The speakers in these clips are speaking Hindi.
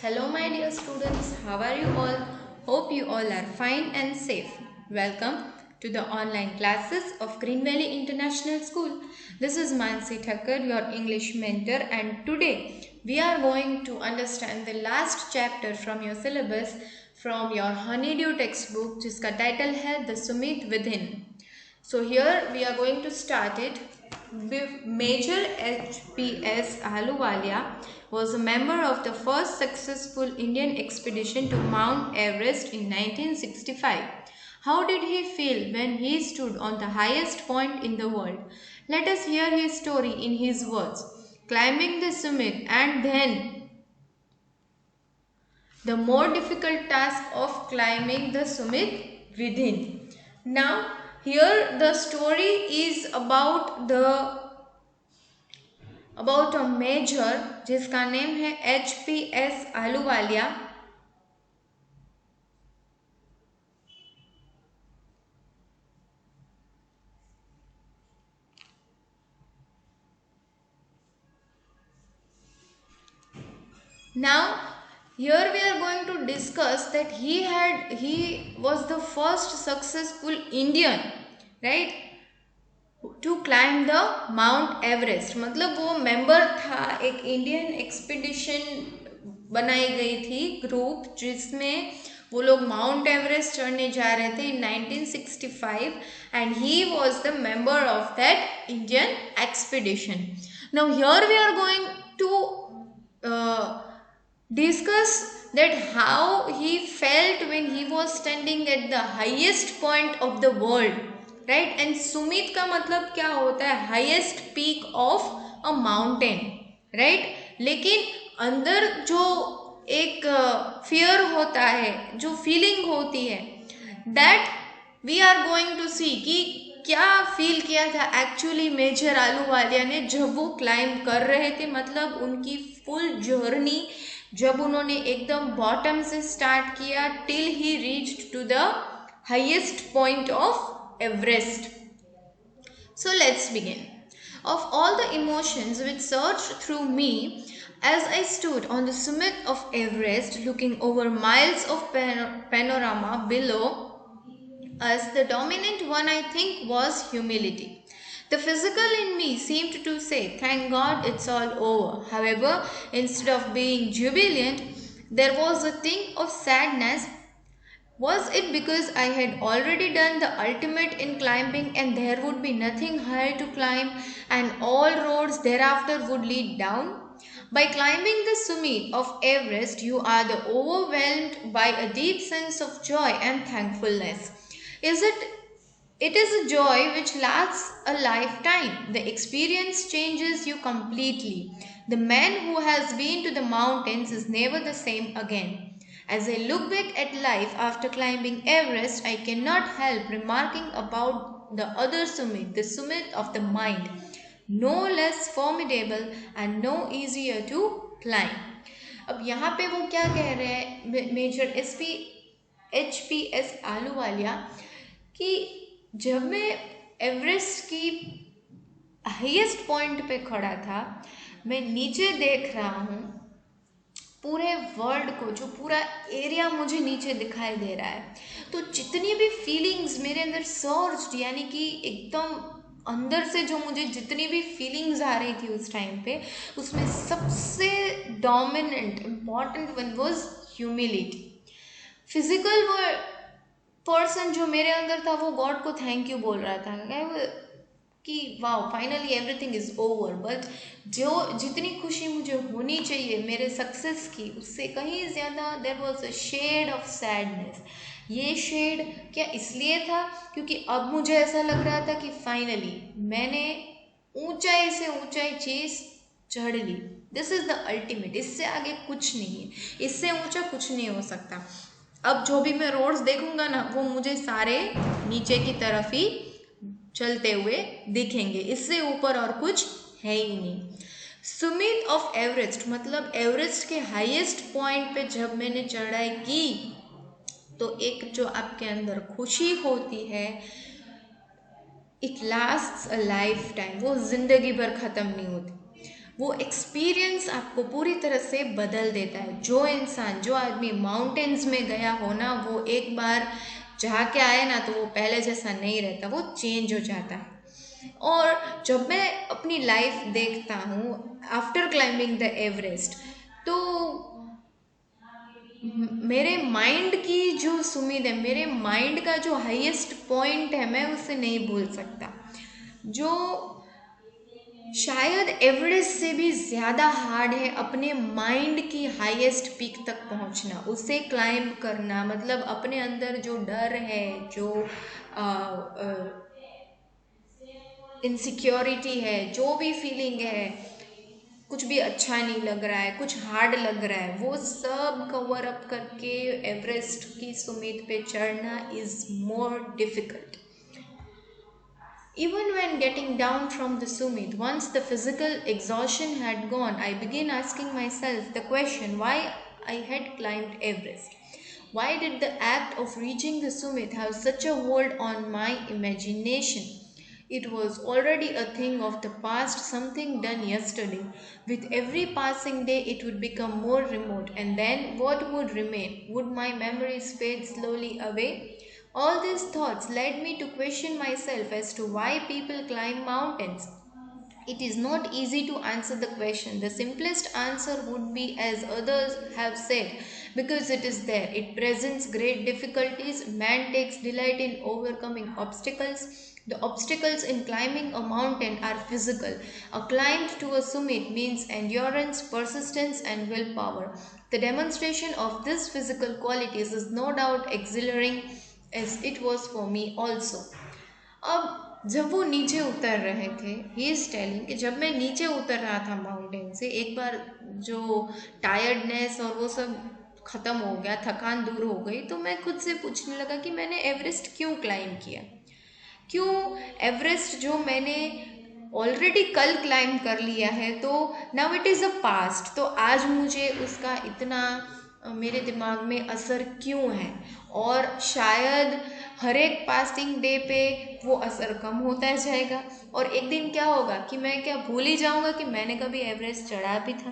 Hello, my dear students. How are you all? Hope you all are fine and safe. Welcome to the online classes of Green Valley International School. This is Mansi Thakkar, your English mentor, and today we are going to understand the last chapter from your syllabus from your Honeydew textbook, जिसका title है The Sumit Within. So here we are going to start it. Major H.P.S. Ahluwalia was a member of the first successful Indian expedition to Mount Everest in 1965. How did he feel when he stood on the highest point in the world? Let us hear his story in his words. Climbing the summit and then the more difficult task of climbing the summit within. Now, here the story is about a major जिसका नेम है H.P.S. Ahluwalia. Now, here we are going to discuss that he was the first successful Indian, right, to climb the Mount Everest. मतलब वो मेंबर था, एक इंडियन एक्सपीडिशन बनाई गई थी ग्रुप जिसमें वो लोग माउंट एवरेस्ट चढ़ने जा रहे थे in 1965 and he was the member of that Indian expedition. Now here we are going to discuss that how he felt when he was standing at the highest point of the world, right? And Sumit का मतलब क्या होता है? Highest peak of a mountain, right? लेकिन अंदर जो एक फियर होता है, जो फीलिंग होती है, that we are going to see कि क्या फील किया था एक्चुअली मेजर आहलूवालिया ने जब वो क्लाइंब कर रहे थे. मतलब उनकी फुल जर्नी जब उन्होंने एकदम बॉटम से स्टार्ट किया till he reached to the highest point of Everest. So let's begin. Of all the emotions which surged through me as I stood on the summit of Everest looking over miles of panorama below us, the dominant one I think was humility. The physical in me seemed to say, thank God it's all over. However, instead of being jubilant, there was a thing of sadness. Was it because I had already done the ultimate in climbing and there would be nothing higher to climb and all roads thereafter would lead down? By climbing the summit of Everest, you are overwhelmed by a deep sense of joy and thankfulness. It is a joy which lasts a lifetime. The experience changes you completely. The man who has been to the mountains is never the same again. As I look back at life after climbing Everest, I cannot help remarking about the other summit, the summit of the mind, no less formidable and no easier to climb. अब यहाँ पे वो क्या कह रहे हैं मेजर H.P.S. आहलूवालिया कि जब मैं एवरेस्ट की हाईएस्ट पॉइंट पे खड़ा था, मैं नीचे देख रहा हूँ पूरे वर्ल्ड को, जो पूरा एरिया मुझे नीचे दिखाई दे रहा है, तो जितनी भी फीलिंग्स मेरे अंदर सर्ज्ड, यानी कि एकदम अंदर से जो मुझे जितनी भी फीलिंग्स आ रही थी उस टाइम पे, उसमें सबसे dominant important one was humility. Physical person जो मेरे अंदर था वो गॉड को थैंक यू बोल रहा था कि wow finally everything is over. But जो जितनी खुशी मुझे होनी चाहिए मेरे सक्सेस की, उससे कहीं ज़्यादा there was a shade of sadness. ये शेड क्या इसलिए था क्योंकि अब मुझे ऐसा लग रहा था कि फाइनली मैंने ऊंचाई से ऊंचाई चीज़ चढ़ ली. This is the ultimate. इससे आगे कुछ नहीं है, इससे ऊंचा कुछ नहीं हो सकता. अब जो भी मैं रोड्स देखूंगा ना, वो मुझे सारे नीचे की तरफ ही चलते हुए दिखेंगे, इससे ऊपर और कुछ है ही नहीं. सुमित ऑफ एवरेस्ट मतलब एवरेस्ट के हाईएस्ट पॉइंट पे जब मैंने चढ़ाई की तो एक जो आपके अंदर खुशी होती है, it lasts a life time, वो जिंदगी भर ख़त्म नहीं होती. वो एक्सपीरियंस आपको पूरी तरह से बदल देता है। जो इंसान, जो आदमी माउंटेन्स में गया हो ना, वो एक बार जाके आए ना, तो वो पहले जैसा नहीं रहता, वो चेंज हो जाता है। और जब मैं अपनी लाइफ देखता हूँ आफ्टर क्लाइंबिंग द एवरेस्ट, तो मेरे माइंड की जो सुमिद है, मेरे माइंड का जो हाईएस्ट पॉइंट है, मैं उसे नहीं भूल सकता। जो शायद एवरेस्ट से भी ज़्यादा हार्ड है अपने माइंड की हाईएस्ट पीक तक पहुंचना, उसे क्लाइंब करना। मतलब अपने अंदर जो डर है, जो इनसिक्योरिटी है, जो भी फीलिंग है, कुछ भी अच्छा नहीं लग रहा है, कुछ हार्ड लग रहा है, वो सब कवर अप करके एवरेस्ट की सुमित पे चढ़ना is more difficult. Even when getting down from the summit, once the physical exhaustion had gone, I began asking myself the question why I had climbed Everest. Why did the act of reaching the summit have such a hold on my imagination? It was already a thing of the past, something done yesterday. With every passing day, it would become more remote, and then what would remain? Would my memories fade slowly away? All these thoughts led me to question myself as to why people climb mountains. It is not easy to answer the question. The simplest answer would be, as others have said, because it is there. It presents great difficulties. Man takes delight in overcoming obstacles. The obstacles in climbing a mountain are physical. A climb to a summit means endurance, persistence, and willpower. The demonstration of these physical qualities is no doubt exhilarating as it was for me also. अब जब वो नीचे उतर रहे थे, ही इज़ टेलिंग कि जब मैं नीचे उतर रहा था माउंटेन से, एक बार जो टायर्डनेस और वो सब ख़त्म हो गया, थकान दूर हो गई, तो मैं खुद से पूछने लगा कि मैंने एवरेस्ट क्यों क्लाइंब किया। क्यों एवरेस्ट जो मैंने ऑलरेडी कल क्लाइंब कर लिया है, तो now it is a past, तो आज मुझे उसका इतना मेरे दिमाग में असर क्यों है। और शायद हर एक पासिंग डे पे वो असर कम होता जाएगा, और एक दिन क्या होगा कि मैं क्या भूल ही जाऊंगा कि मैंने कभी एवरेस्ट चढ़ा भी था,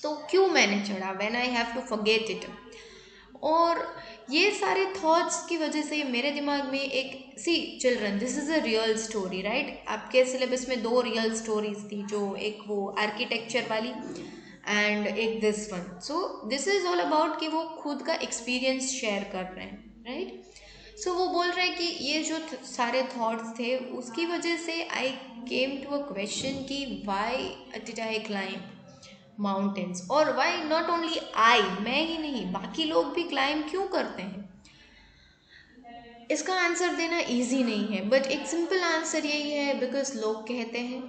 तो क्यों मैंने चढ़ा, when I have to forget it. और ये सारे थॉट्स की वजह से मेरे दिमाग में एक सी children, this is a real story, right. आपके सिलेबस में 2 रियल स्टोरीज थी, जो एक वो आर्किटेक्चर वाली एंड एक this one. So this is all about कि वो खुद का एक्सपीरियंस शेयर कर रहे हैं, राइट। सो वो बोल रहे हैं कि ये जो सारे थॉट्स थे, उसकी वजह से आई केम टू अ क्वेश्चन कि why did I climb mountains, और वाई नॉट ओनली आई, मैं ही नहीं, बाकी लोग भी क्लाइंब क्यों करते हैं। इसका आंसर देना इजी नहीं है, बट एक सिंपल आंसर यही है, बिकॉज लोग कहते हैं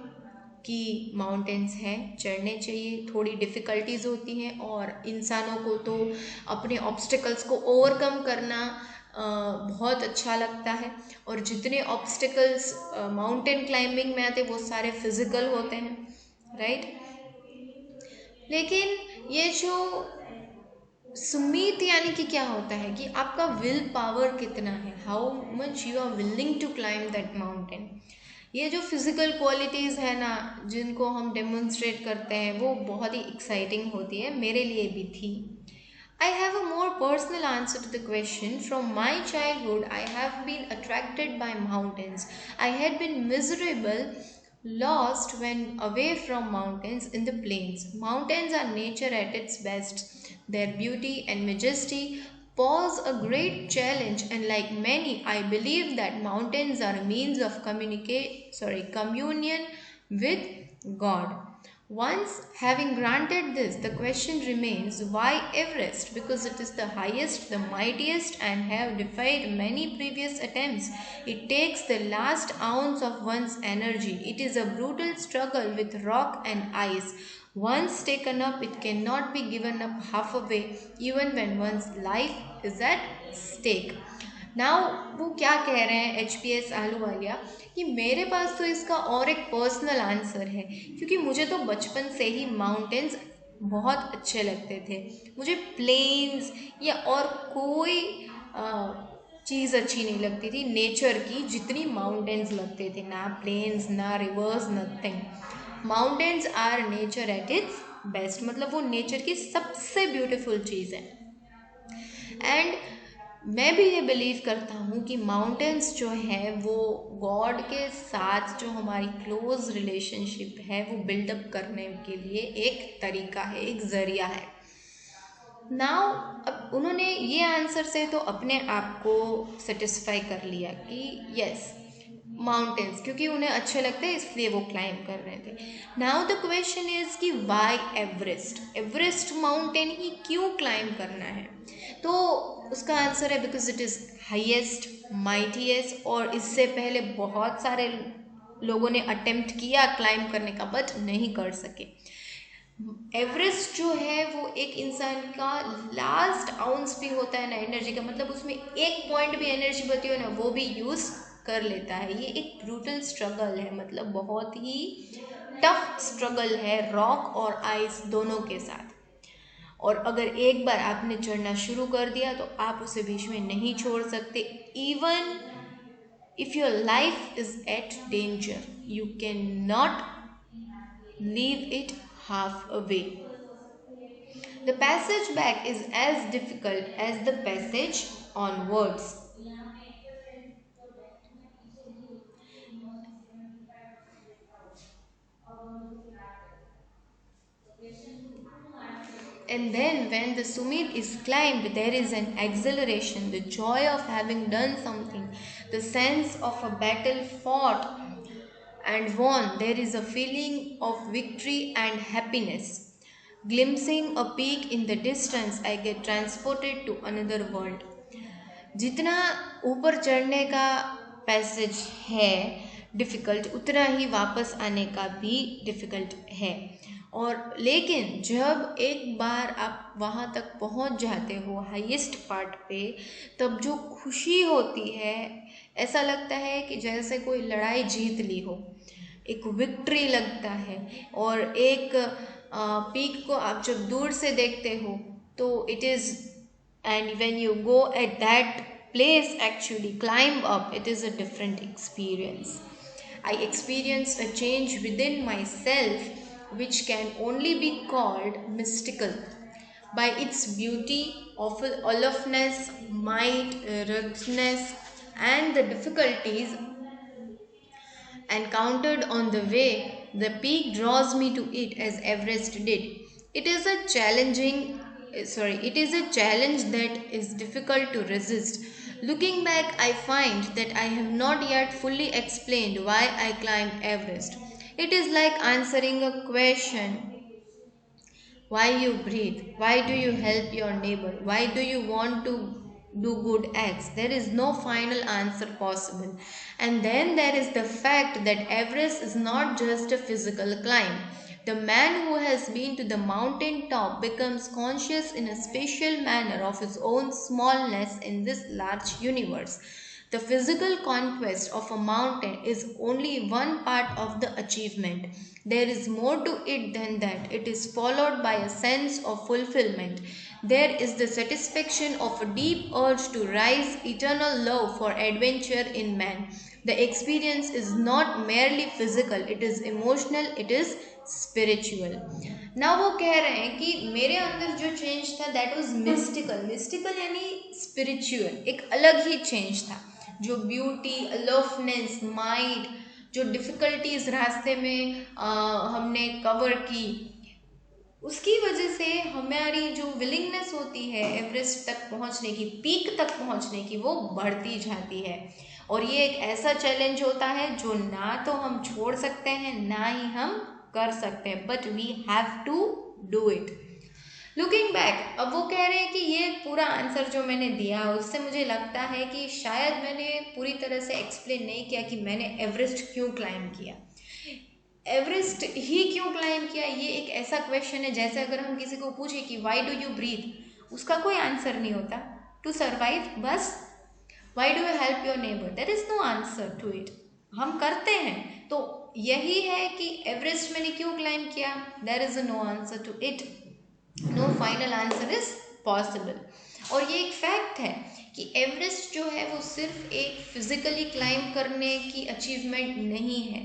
कि माउंटेन्स हैं, चढ़ने चाहिए, थोड़ी डिफ़िकल्टीज़ होती हैं, और इंसानों को तो अपने ऑब्स्टिकल्स को ओवरकम करना बहुत अच्छा लगता है। और जितने ऑब्स्टिकल्स माउंटेन क्लाइंबिंग में आते, वो सारे फिज़िकल होते हैं, राइट। लेकिन ये जो सुमीत यानी कि क्या होता है कि आपका विल पावर कितना है, how much you are willing to climb that mountain. ये जो फिज़िकल क्वालिटीज़ है ना, जिनको हम डेमोन्स्ट्रेट करते हैं, वो बहुत ही एक्साइटिंग होती है, मेरे लिए भी थी। I have a more personal answer to the question. From my childhood, I have been attracted by mountains. I had been miserable, lost when away from mountains in the plains. Mountains are nature at its best. Their beauty and majesty pose a great challenge, and like many, I believe that mountains are a means of communion with God. Once having granted this, the question remains why Everest? Because it is the highest, the mightiest, and have defied many previous attempts. It takes the last ounce of one's energy. It is a brutal struggle with rock and ice. Once taken up, it cannot be given up halfway, even when one's life is at stake. Now वो क्या कह रहे हैं HPS आहलूवालिया कि मेरे पास तो इसका और एक पर्सनल आंसर है, क्योंकि मुझे तो बचपन से ही माउंटेन्स बहुत अच्छे लगते थे। मुझे प्लेन्स या और कोई चीज़ अच्छी नहीं लगती थी नेचर की, जितनी माउंटेन्स लगते थे, ना प्लेन्स ना rivers nothing. Mountains are nature at its best, मतलब वो नेचर की सबसे ब्यूटीफुल चीज़ है। एंड मैं भी ये बिलीव करता हूँ कि माउंटेन्स जो है वो गॉड के साथ जो हमारी क्लोज रिलेशनशिप है वो बिल्डअप करने के लिए एक तरीका है, एक ज़रिया है। नाउ अब उन्होंने ये आंसर से तो अपने आप को सेटिस्फाई कर लिया कि यस माउंटेन्स, क्योंकि उन्हें अच्छे लगते हैं इसलिए वो क्लाइंब कर रहे थे। नाउ द क्वेश्चन इज कि वाई एवरेस्ट, एवरेस्ट माउंटेन ही क्यों क्लाइंब करना है? तो उसका आंसर है because it is highest, mightiest, और इससे पहले बहुत सारे लोगों ने अटेम्प्ट किया क्लाइंब करने का बट नहीं कर सके। एवरेस्ट जो है वो एक इंसान का लास्ट आउंस भी होता है ना एनर्जी का, मतलब उसमें एक पॉइंट भी एनर्जी बची हो ना वो भी यूज़ कर लेता है। ये एक ब्रूटल स्ट्रगल है, मतलब बहुत ही टफ स्ट्रगल है रॉक और आइस दोनों के साथ। और अगर एक बार आपने चढ़ना शुरू कर दिया तो आप उसे बीच में नहीं छोड़ सकते। Even if your life is at danger you can not leave it half away. The passage back is as difficult as the passage onwards. And then, when the summit is climbed, there is an exhilaration, the joy of having done something, the sense of a battle fought and won. There is a feeling of victory and happiness. Glimpsing a peak in the distance, I get transported to another world. जितना ऊपर चढ़ने का पैसेज है डिफ़िकल्ट, उतना ही वापस आने का भी डिफ़िकल्ट है। और लेकिन जब एक बार आप वहाँ तक पहुँच जाते हो हाईएस्ट पार्ट पे, तब जो खुशी होती है ऐसा लगता है कि जैसे कोई लड़ाई जीत ली हो, एक विक्ट्री लगता है। और एक पीक को आप जब दूर से देखते हो तो it is, and when you go at that place actually climb up, it is a different experience. I experienced a change within myself which can only be called mystical by its beauty, aloofness, might, ruggedness, and the difficulties encountered on the way. The peak draws me to it as Everest did. It is a it is a challenge that is difficult to resist. Looking back, I find that I have not yet fully explained why I climbed Everest. It is like answering a question: why you breathe, why do you help your neighbor, why do you want to do good acts. There is no final answer possible. And then there is the fact that Everest is not just a physical climb. The man who has been to the mountain top becomes conscious in a special manner of his own smallness in this large universe. The physical conquest of a mountain is only one part of the achievement. There is more to it than that. It is followed by a sense of fulfillment. There is the satisfaction of a deep urge to rise, eternal love for adventure in man. The experience is not merely physical, it is emotional, it is spiritual. ना वो कह रहे हैं कि मेरे अंदर जो चेंज था दैट वाज मिस्टिकल। मिस्टिकल यानी स्पिरिचुअल, एक अलग ही चेंज था। जो ब्यूटी, अलोफनेस, माइंड, जो डिफ़िकल्टीज रास्ते में हमने कवर की, उसकी वजह से हमारी जो विलिंगनेस होती है एवरेस्ट तक पहुंचने की, पीक तक पहुंचने की, वो बढ़ती जाती है। और ये एक ऐसा चैलेंज होता है जो ना तो हम छोड़ सकते हैं ना ही हम कर सकते हैं, but we have to do it. Looking back, अब वो कह रहे हैं कि ये पूरा आंसर जो मैंने दिया उससे मुझे लगता है कि शायद मैंने पूरी तरह से एक्सप्लेन नहीं किया कि मैंने एवरेस्ट क्यों क्लाइंब किया। एवरेस्ट ही क्यों क्लाइंब किया, ये एक ऐसा क्वेश्चन है जैसे अगर हम किसी को पूछे कि वाई डू यू ब्रीथ, उसका कोई आंसर नहीं होता। टू सर्वाइव, बस। Why do you help your neighbour, there is no answer to it. हम करते हैं, तो यही है कि एवरेस्ट मैंने क्यों क्लाइंब किया, there is no answer to it, no final answer is possible. और ये एक फैक्ट है कि एवरेस्ट जो है वो सिर्फ एक फिजिकली क्लाइंब करने की अचीवमेंट नहीं है,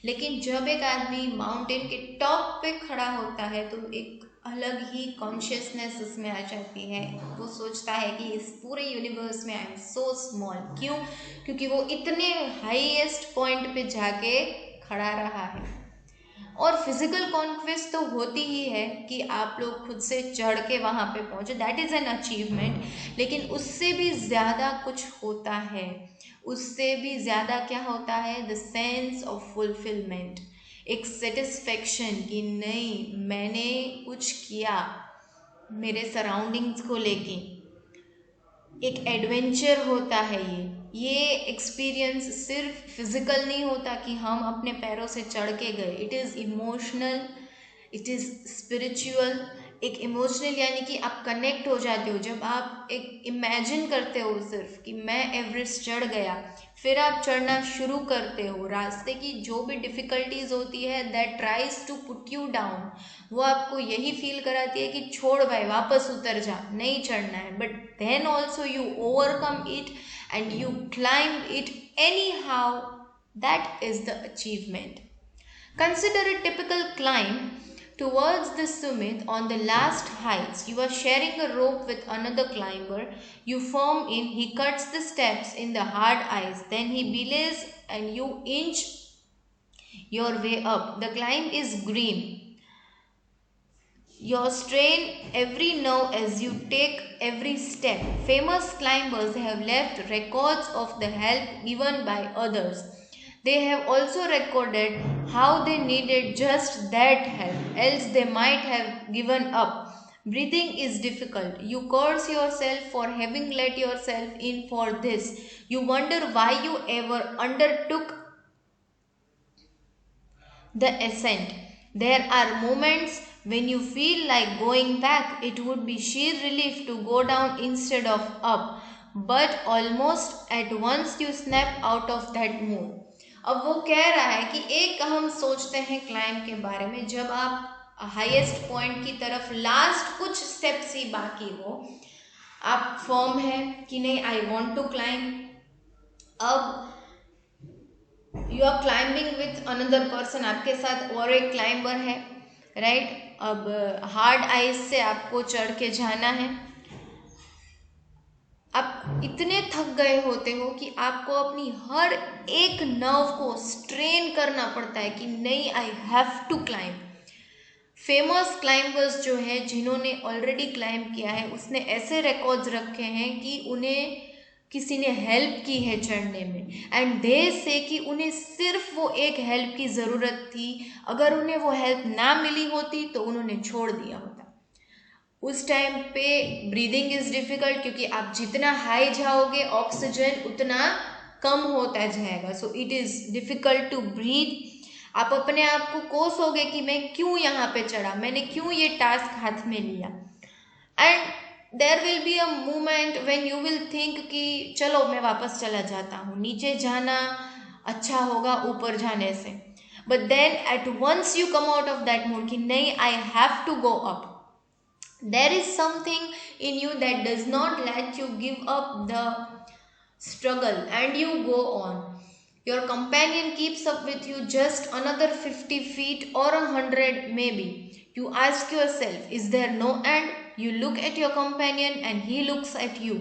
लेकिन जब एक आदमी माउंटेन के टॉप पे खड़ा होता है तो एक अलग ही कॉन्शियसनेस उसमें आ जाती है। वो सोचता है कि इस पूरे यूनिवर्स में आई एम सो स्मॉल। क्यों? क्योंकि वो इतने हाईएस्ट पॉइंट पे जाके खड़ा रहा है। और फिजिकल कॉन्क्वेस्ट तो होती ही है कि आप लोग खुद से चढ़ के वहाँ पे पहुँचे, दैट इज़ एन अचीवमेंट। लेकिन उससे भी ज़्यादा कुछ होता है, उससे भी ज़्यादा क्या होता है, द सेंस ऑफ फुलफिलमेंट, एक सेटिस्फेक्शन कि नहीं मैंने कुछ किया मेरे सराउंडिंग्स को लेके। एक एडवेंचर होता है ये एक्सपीरियंस सिर्फ फिजिकल नहीं होता कि हम अपने पैरों से चढ़ के गए, it is emotional, it is spiritual. एक इमोशनल यानी कि आप कनेक्ट हो जाते हो जब आप एक इमेजिन करते हो सिर्फ कि मैं एवरेस्ट चढ़ गया, फिर आप चढ़ना शुरू करते हो। रास्ते की जो भी डिफ़िकल्टीज होती है that tries to put you down, वो आपको यही फील कराती है कि छोड़ भाई वापस उतर जा, नहीं चढ़ना है। But then also you overcome it and you climb it anyhow, that is the achievement. Consider a typical climb towards the summit. On the last heights, you are sharing a rope with another climber. You form in, he cuts the steps in the hard ice, then he belays and you inch your way up. The climb is green. You strain every nerve as you take every step. Famous climbers have left records of the help given by others. They have also recorded how they needed just that help, else they might have given up. Breathing is difficult. You curse yourself for having let yourself in for this. You wonder why you ever undertook the ascent. There are moments when you feel like going back. It would be sheer relief to go down instead of up. But almost at once you snap out of that mood. अब वो कह रहा है कि एक हम सोचते हैं क्लाइंब के बारे में जब आप हाईएस्ट पॉइंट की तरफ लास्ट कुछ स्टेप्स ही बाकी हो, आप फर्म है कि नहीं आई वॉन्ट टू क्लाइंब। अब you are climbing with another person, आपके साथ और एक क्लाइंबर है, राइट। अब हार्ड आइस से आपको चढ़ के जाना है। आप इतने थक गए होते हो कि आपको अपनी हर एक नर्व को स्ट्रेन करना पड़ता है कि नहीं I have to climb. Famous climbers जो है जिन्होंने ऑलरेडी क्लाइंब किया है उसने ऐसे रिकॉर्ड्स रखे हैं कि उन्हें किसी ने हेल्प की है चढ़ने में, एंड दे से कि उन्हें सिर्फ वो एक हेल्प की ज़रूरत थी, अगर उन्हें वो हेल्प ना मिली होती तो उन्होंने छोड़ दिया होता। उस टाइम पे ब्रीदिंग इज़ डिफ़िकल्ट क्योंकि आप जितना हाई जाओगे ऑक्सीजन उतना कम होता जाएगा, so it is difficult to breathe. आप अपने आप को कोसोगे कि मैं क्यों यहाँ पे चढ़ा, मैंने क्यों ये टास्क हाथ में लिया। And there will be a moment when you will think कि चलो मैं वापस चला जाता हूँ, नीचे जाना अच्छा होगा ऊपर जाने से। But then at once you come out of that mood कि नहीं I have to go up, there is something in you that does not let you give up the struggle and you go on. Your companion keeps up with you just another 50 feet or 100 maybe. You ask yourself, is there no end? You look at your companion and he looks at you.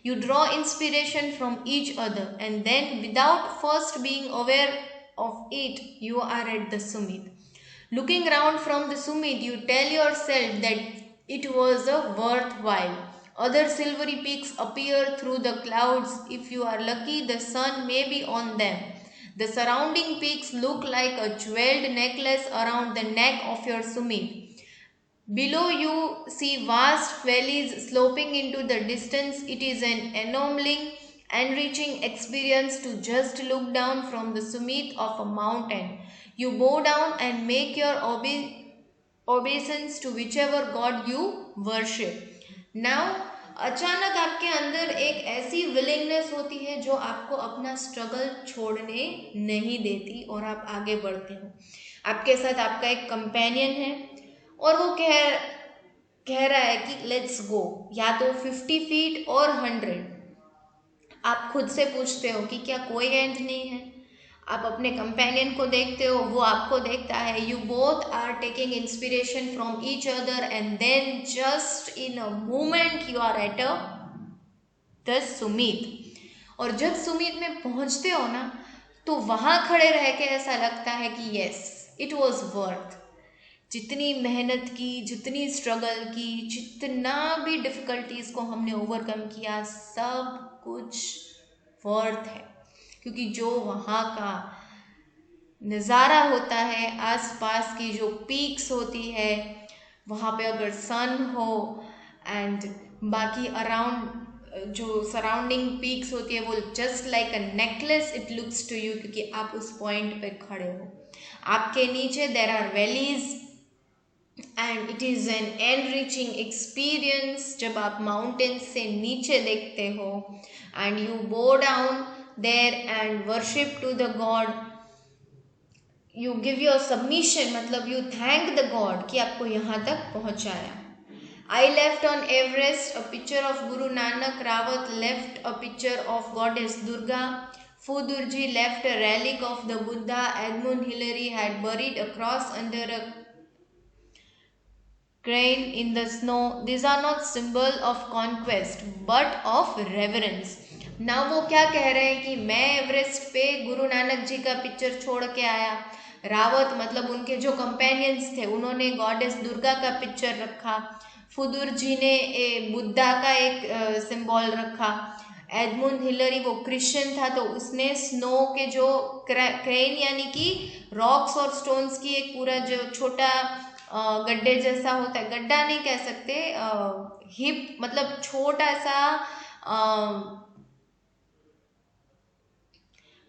You draw inspiration from each other and then without first being aware of it, you are at the summit. Looking around from the summit, you tell yourself that it was a worthwhile. Other silvery peaks appear through the clouds. If you are lucky, the sun may be on them. The surrounding peaks look like a jeweled necklace around the neck of your summit. Below you see vast valleys sloping into the distance. It is an enormous, enriching experience to just look down from the summit of a mountain. You bow down and make your obeisance to whichever God you worship. Now, अचानक आपके अंदर एक ऐसी विलिंगनेस होती है जो आपको अपना स्ट्रगल छोड़ने नहीं देती और आप आगे बढ़ते हो। आपके साथ आपका एक कंपेनियन है और वो कह रहा है कि लेट्स गो, या तो 50 फीट और 100। आप खुद से पूछते हो कि क्या कोई एंड नहीं है? आप अपने कंपेनियन को देखते हो, वो आपको देखता है, you both are taking inspiration from each other and then just in a moment you are at the summit. और जब सुमित में पहुंचते हो ना, तो वहां खड़े रह के ऐसा लगता है कि यस, इट वॉज वर्थ। जितनी मेहनत की, जितनी स्ट्रगल की, जितना भी डिफ़िकल्टीज़ को हमने ओवरकम किया, सब कुछ वर्थ है। क्योंकि जो वहाँ का नज़ारा होता है, आसपास की जो पीक्स होती है, वहाँ पे अगर सन हो एंड बाकी अराउंड जो सराउंडिंग पीक्स होती है, वो just like a necklace it looks to you, क्योंकि आप उस पॉइंट पे खड़े हो। आपके नीचे there are valleys and it is an enriching experience जब आप माउंटेन से नीचे देखते हो and you go down there and worship to the god, you give your submission, मतलब यू थैंक द गॉड कि आपको यहाँ तक पहुँचाया। I left on Everest a picture of Guru Nanak, Rawat left a picture of Goddess Durga, Fudurji left a relic of the Buddha, Edmund Hillary had buried a cross under a crane in the snow. These are not symbol of conquest but of reverence. ना वो क्या कह रहे हैं कि मैं एवरेस्ट पे गुरु नानक जी का पिक्चर छोड़ के आया, रावत मतलब उनके जो कंपेनियंस थे उन्होंने गॉडेस दुर्गा का पिक्चर रखा, फुदुर जी ने बुद्धा का एक सिंबल रखा, एडमुंड हिलरी वो क्रिश्चियन था तो उसने स्नो के जो क्रेन यानी कि रॉक्स और स्टोन्स की एक पूरा जो छोटा गड्ढे जैसा होता है, गड्ढा नहीं कह सकते, हिप मतलब छोटा सा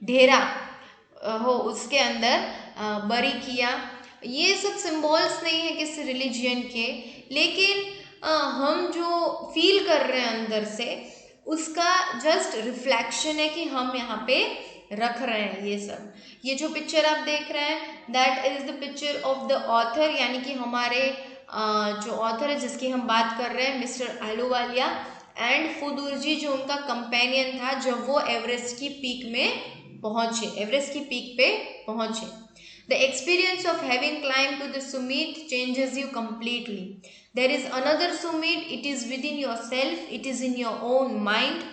ढेरा हो उसके अंदर बरी किया। ये सब सिंबल्स नहीं है किसी रिलीजियन के, लेकिन हम जो फील कर रहे हैं अंदर से उसका जस्ट रिफ्लेक्शन है कि हम यहाँ पे रख रहे हैं ये सब। ये जो पिक्चर आप देख रहे हैं that is the picture of the author, यानी कि हमारे जो ऑथर है जिसकी हम बात कर रहे हैं मिस्टर आलूवालिया, एंड फुदुरजी जो उनका कंपेनियन था जब वो एवरेस्ट की पीक में पहुंचे, एवरेस्ट की पीक पे पहुंचे। The experience of having climbed to the summit changes you completely. There is another summit, it is within yourself, it is in your own mind.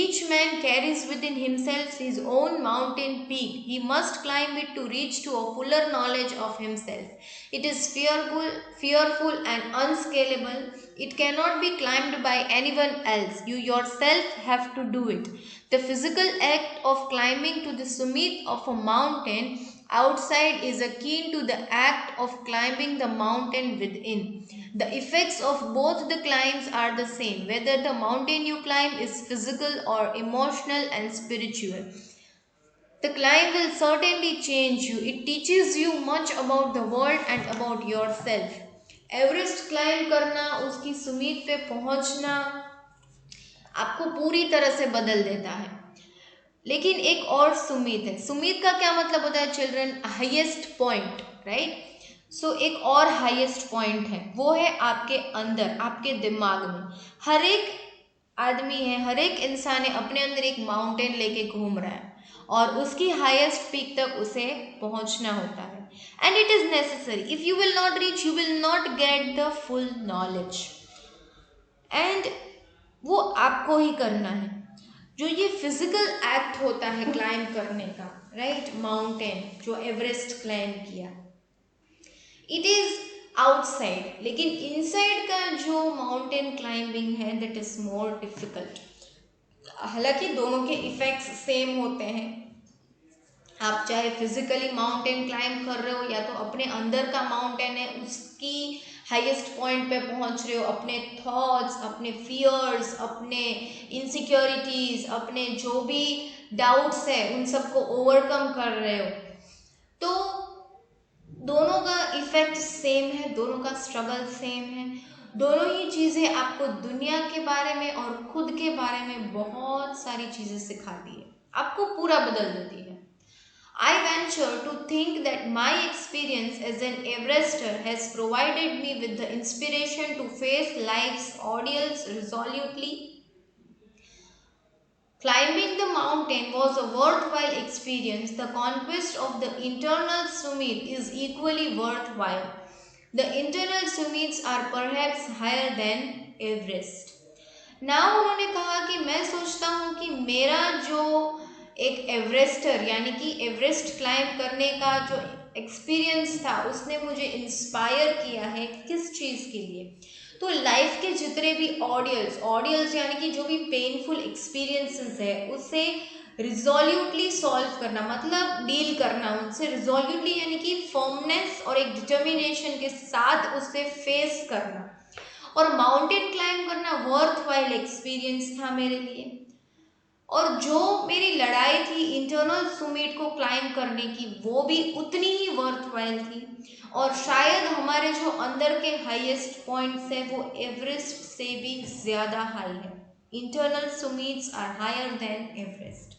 Each man carries within himself his own mountain peak. He must climb it to reach to a fuller knowledge of himself. It is fearful and unscalable. It cannot be climbed by anyone else. You yourself have to do it. The physical act of climbing to the summit of a mountain outside is akin to the act of climbing the mountain within. The effects of both the climbs are the same, whether the mountain you climb is physical or emotional and spiritual. The climb will certainly change you. It teaches you much about the world and about yourself. Everest climb करना, उसकी सुमित पे पहुंचना आपको पूरी तरह से बदल देता है। लेकिन एक और सुमित है, सुमित का क्या मतलब होता है children? Highest point, right? So एक और हाईएस्ट पॉइंट है, वो है आपके अंदर, आपके दिमाग में। हर एक आदमी है, हर एक इंसान है अपने अंदर एक माउंटेन लेके घूम रहा है और उसकी हाईएस्ट पीक तक उसे पहुंचना होता है। And it is necessary, if you will not reach you will not get the full knowledge, and वो आपको ही करना है। जो ये फिजिकल एक्ट होता है क्लाइंब करने का, राइट, माउंटेन जो एवरेस्ट क्लाइंब किया, इट इज आउटसाइड, लेकिन इनसाइड का जो माउंटेन क्लाइंबिंग है दैट इज मोर डिफिकल्ट। हालांकि दोनों के इफेक्ट्स सेम होते हैं, आप चाहे फिजिकली माउंटेन क्लाइंब कर रहे हो या तो अपने अंदर का माउंटेन है उसकी हाईएस्ट पॉइंट पे पहुंच रहे हो, अपने थॉट्स, अपने फियर्स, अपने इनसिक्योरिटीज, अपने जो भी डाउट्स है उन सबको ओवरकम कर रहे हो, तो दोनों का इफेक्ट सेम है, दोनों का स्ट्रगल सेम है। दोनों ही चीज़ें आपको दुनिया के बारे में और खुद के बारे में बहुत सारी चीज़ें सिखाती है, आपको पूरा बदल देती है। I venture to think that my experience as an Everester has provided me with the inspiration to face life's ordeals resolutely. Climbing the mountain was a worthwhile experience. The conquest of the internal summit is equally worthwhile. The internal summits are perhaps higher than Everest. Now उन्होंने कहा कि मैं सोचता हूँ कि मेरा जो एक एवरेस्टर यानी कि एवरेस्ट क्लाइंब करने का जो एक्सपीरियंस था उसने मुझे इंस्पायर किया है किस चीज़ के लिए, तो लाइफ के जितने भी ऑडियल्स यानी कि जो भी पेनफुल एक्सपीरियंसेस है उसे रिजोल्यूटली सॉल्व करना, मतलब डील करना उनसे रिजोल्यूटली यानी कि फर्मनेस और एक डिटर्मिनेशन के साथ उसे फेस करना। और माउंटेन क्लाइंब करना वर्थ वाइल एक्सपीरियंस था मेरे लिए। और जो मेरी लड़ाई थी इंटरनल सुमिट को क्लाइंब करने की वो भी उतनी ही वर्थ वाइल थी। और शायद हमारे जो अंदर के हाईएस्ट पॉइंट्स है वो एवरेस्ट से भी ज़्यादा हाई है। Internal summits are higher than Everest.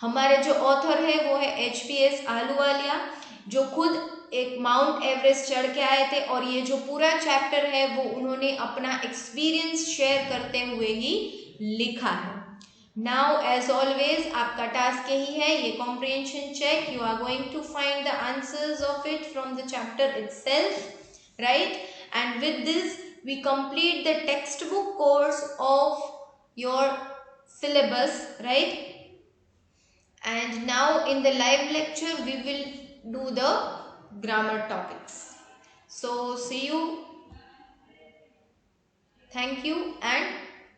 हमारे जो ऑथर है वो है HPS आहलूवालिया, जो खुद एक माउंट एवरेस्ट चढ़ के आए थे और ये जो पूरा चैप्टर है वो उन्होंने अपना एक्सपीरियंस शेयर करते हुए ही लिखा है। नाउ एज ऑलवेज आपका टास्क यही है, ये comprehension check, you are going to find the answers of it from the chapter itself, right? And with this we complete the textbook course of your syllabus, right? And now in the live lecture we will do the grammar topics. So see you, thank you and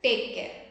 take care.